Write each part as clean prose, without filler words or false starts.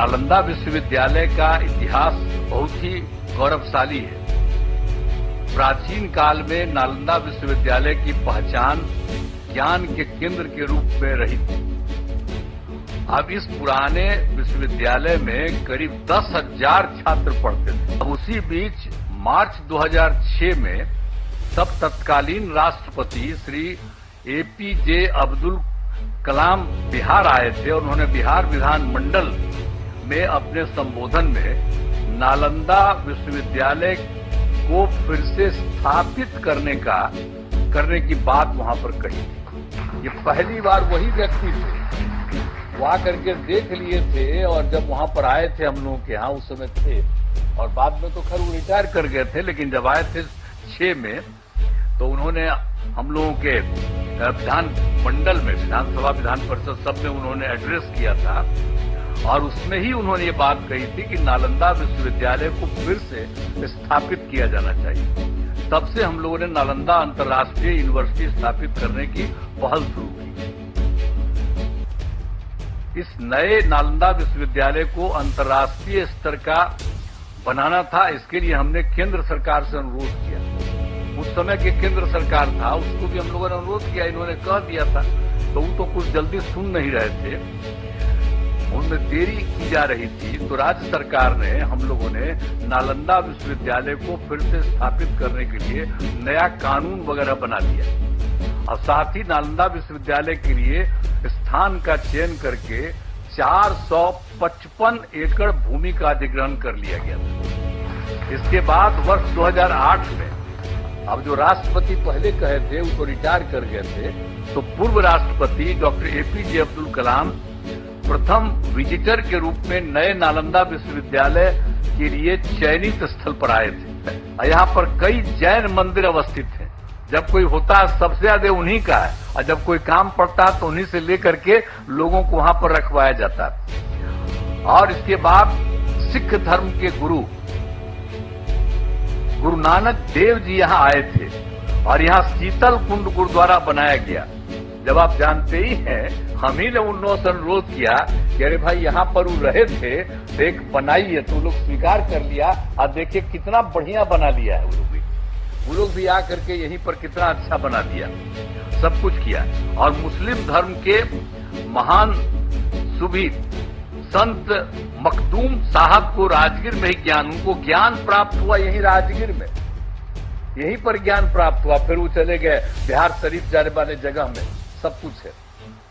नालंदा विश्वविद्यालय का इतिहास बहुत ही गौरवशाली है। प्राचीन काल में नालंदा विश्वविद्यालय की पहचान ज्ञान के केंद्र के रूप में रही थी। अब इस पुराने विश्वविद्यालय में करीब 10,000 छात्र पढ़ते थे। अब उसी बीच मार्च 2006 में तब तत्कालीन राष्ट्रपति श्री APJ अब्दुल कलाम बिहार आए थे और उन्होंने बिहार विधानमंडल में अपने संबोधन में नालंदा विश्वविद्यालय को फिर से स्थापित करने की बात वहां पर कही। ये पहली बार वही व्यक्ति थे, वो आकर के देख लिए थे और जब वहां पर आए थे हम लोगों के यहाँ उस समय थे और बाद में तो खैर वो रिटायर कर गए थे, लेकिन जब आए थे 6 में तो उन्होंने हम लोगों के विधान मंडल में विधानसभा विधान परिषद सब में उन्होंने एड्रेस किया था और उसमें ही उन्होंने ये बात कही थी कि नालंदा विश्वविद्यालय को फिर से स्थापित किया जाना चाहिए। तब से हम लोगों ने नालंदा अंतर्राष्ट्रीय यूनिवर्सिटी स्थापित करने की पहल शुरू की। इस नए नालंदा विश्वविद्यालय को अंतर्राष्ट्रीय स्तर का बनाना था, इसके लिए हमने केंद्र सरकार से अनुरोध किया। उस समय के केंद्र सरकार था उसको भी हम लोगों ने अनुरोध किया, इन्होंने कह दिया था तो वो तो कुछ जल्दी सुन नहीं रहे थे, उनमें देरी की जा रही थी। तो राज्य सरकार ने हम लोगों ने नालंदा विश्वविद्यालय को फिर से स्थापित करने के लिए नया कानून वगैरह बना दिया और साथ ही नालंदा विश्वविद्यालय के लिए स्थान का चयन करके 455 एकड़ भूमि का अधिग्रहण कर लिया गया था। इसके बाद वर्ष 2008 में अब जो राष्ट्रपति पहले कहे थे वो तो रिटायर कर गए थे, तो पूर्व राष्ट्रपति डॉक्टर APJ अब्दुल कलाम प्रथम विजिटर के रूप में नए नालंदा विश्वविद्यालय के लिए चयनित स्थल पर आए थे। यहाँ पर कई जैन मंदिर अवस्थित हैं। जब कोई होता है सबसे ज्यादा उन्हीं का है और जब कोई काम पड़ता है तो उन्हीं से लेकर के लोगों को वहां पर रखवाया जाता है। और इसके बाद सिख धर्म के गुरु नानक देव जी यहाँ आए थे और यहाँ शीतल कुंड गुरुद्वारा बनाया गया। जब आप जानते ही हैं हम ही ने उन लोगों से अनुरोध किया कि अरे भाई यहाँ पर वो रहे थे, देख बनाइए, तो लोग स्वीकार कर लिया और देखिए कितना बढ़िया बना लिया है। वो लोग भी आकर के यहीं पर कितना अच्छा बना दिया, सब कुछ किया। और मुस्लिम धर्म के महान सूफी संत मखदूम साहब को राजगीर में ही उनको ज्ञान प्राप्त हुआ, यही राजगीर में, यहीं पर ज्ञान प्राप्त हुआ। फिर वो चले गए बिहार शरीफ जाने वाले जगह में, सब कुछ है।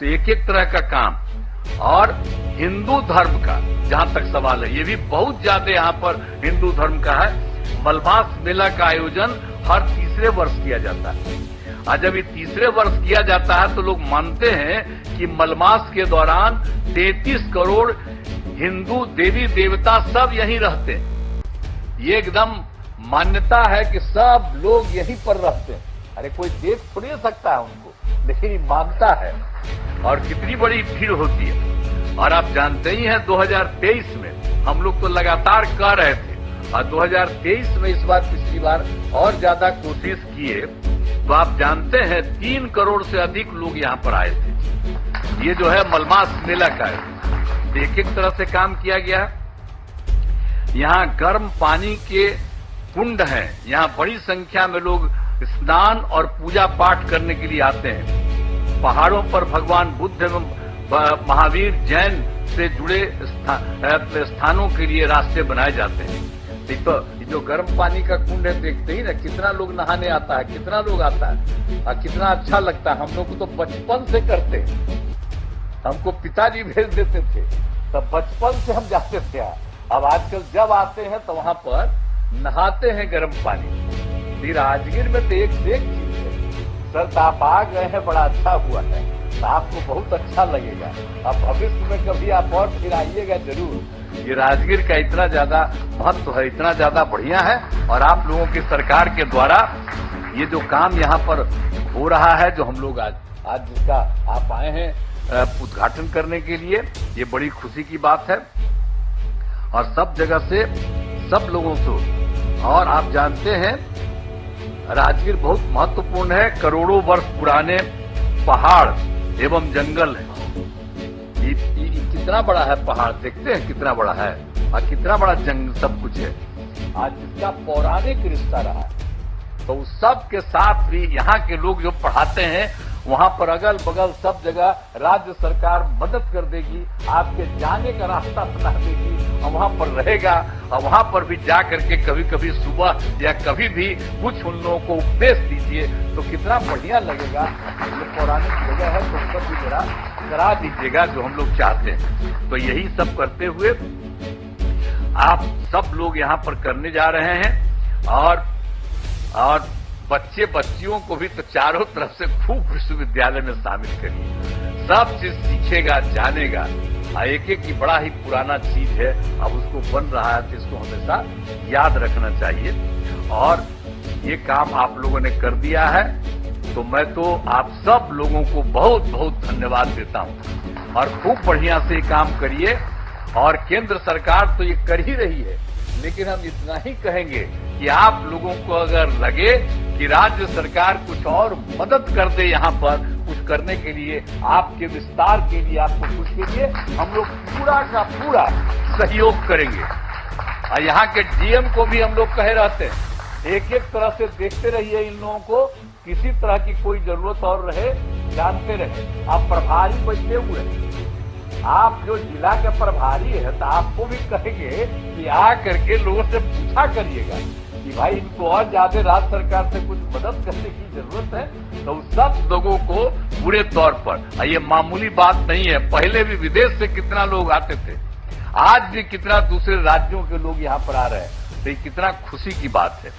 तो एक एक तरह का काम। और हिंदू धर्म का जहां तक सवाल है, ये भी बहुत ज्यादा यहाँ पर हिंदू धर्म का है। मलमास मेला का आयोजन हर तीसरे वर्ष किया जाता है और जब ये तीसरे वर्ष किया जाता है तो लोग मानते हैं कि मलमास के दौरान 33 करोड़ हिंदू देवी देवता सब यहीं रहते हैं। ये एकदम मान्यता है कि सब लोग यहीं पर रहते हैं। अरे कोई देख थोड़ी सकता है उनको, लेकिन ये मानता है। और कितनी बड़ी भीड़ होती है। और आप जानते ही हैं 2023 में हम लोग तो लगातार कह रहे थे और 2023 में इस बार पिछली बार और ज्यादा कोशिश किए तो आप जानते हैं 3 करोड़ से अधिक लोग यहाँ पर आए थे। ये जो है मलमास मेला का है, एक एक तरह से काम किया गया। यहाँ गर्म पानी के कुंड हैं, यहाँ बड़ी संख्या में लोग स्नान और पूजा पाठ करने के लिए आते हैं। पहाड़ों पर भगवान बुद्ध एवं महावीर जैन से जुड़े स्थानों के लिए रास्ते बनाए जाते हैं। तो जो गर्म पानी का कुंड है देखते ही ना कितना लोग नहाने आता है, कितना लोग आता है और कितना अच्छा लगता है। हम लोग को तो बचपन से करते हैं, हमको पिताजी भेज देते थे, तब बचपन से हम जाते थे। अब आजकल जब आते हैं तो वहां पर नहाते हैं गर्म पानी। फिर राजगीर में तो एक से एक चीज है। सर आप आ गए हैं, बड़ा अच्छा हुआ है, तो आपको बहुत अच्छा लगेगा। अब भविष्य में कभी आप और फिर आइएगा जरूर। ये राजगीर का इतना ज्यादा महत्व है, इतना ज्यादा बढ़िया है। और आप लोगों की सरकार के द्वारा ये जो काम यहाँ पर हो रहा है, जो हम लोग आज जिसका आप आए हैं उद्घाटन करने के लिए, ये बड़ी खुशी की बात है। और सब जगह से सब लोगों से। और आप जानते हैं राजगीर बहुत महत्वपूर्ण है, करोड़ों वर्ष पुराने पहाड़ एवं जंगल है। कितना बड़ा है पहाड़, देखते हैं कितना बड़ा है और कितना बड़ा जंगल सब कुछ है। आज जिसका पौराणिक रिश्ता रहा है, तो उस सब के साथ भी यहाँ के लोग जो पढ़ाते हैं, वहां पर अगल बगल सब जगह राज्य सरकार मदद कर देगी, आपके जाने का रास्ता बना देगी और वहां पर रहेगा। और वहां पर भी जा करके कभी कभी सुबह या कभी भी कुछ उन लोगों को उपदेश दीजिए, तो कितना बढ़िया लगेगा। ये पौराणिक जगह है, तो सब भी जरा करा दीजिएगा जो हम लोग चाहते हैं। तो यही सब करते हुए आप सब लोग यहाँ पर करने जा रहे हैं। और बच्चे बच्चियों को भी तो चारों तरफ से खूब विश्वविद्यालय में शामिल करिए, सब चीज सीखेगा, जानेगा। एक एक की बड़ा ही पुराना चीज है, अब उसको बन रहा है, तो इसको हमेशा याद रखना चाहिए। और ये काम आप लोगों ने कर दिया है, तो मैं तो आप सब लोगों को बहुत बहुत धन्यवाद देता हूं। और खूब बढ़िया से ये काम करिए। और केंद्र सरकार तो ये कर ही रही है, लेकिन हम इतना ही कहेंगे कि आप लोगों को अगर लगे कि राज्य सरकार कुछ और मदद कर दे, यहाँ पर कुछ करने के लिए, आपके विस्तार के लिए, आपको कुछ के लिए, हम लोग पूरा का पूरा सहयोग करेंगे। और यहाँ के डीएम को भी हम लोग कहे रहते हैं, एक एक तरह से देखते रहिए इन लोगों को, किसी तरह की कोई जरूरत और रहे जानते रहे। आप प्रभारी बैठे हुए हैं, आप जो जिला के प्रभारी है, तो आपको भी कहेंगे कि आ करके लोगों से पूछा करिएगा कि भाई इनको और ज्यादा राज्य सरकार से कुछ मदद करने की जरूरत है। तो सब लोगों को पूरे तौर पर, ये मामूली बात नहीं है, पहले भी विदेश से कितना लोग आते थे, आज भी कितना दूसरे राज्यों के लोग यहाँ पर आ रहे हैं, तो ये कितना खुशी की बात है।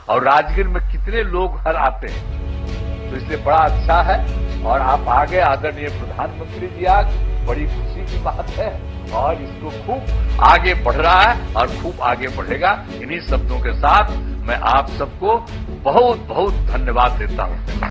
और राजगीर में कितने लोग हर आते हैं, तो इसलिए बड़ा अच्छा है। और आप आगे आदरणीय प्रधानमंत्री जी आज, बड़ी खुशी की बात है। और इसको खूब आगे बढ़ रहा है और खूब आगे बढ़ेगा। इन्हीं शब्दों के साथ मैं आप सबको बहुत बहुत धन्यवाद देता हूं।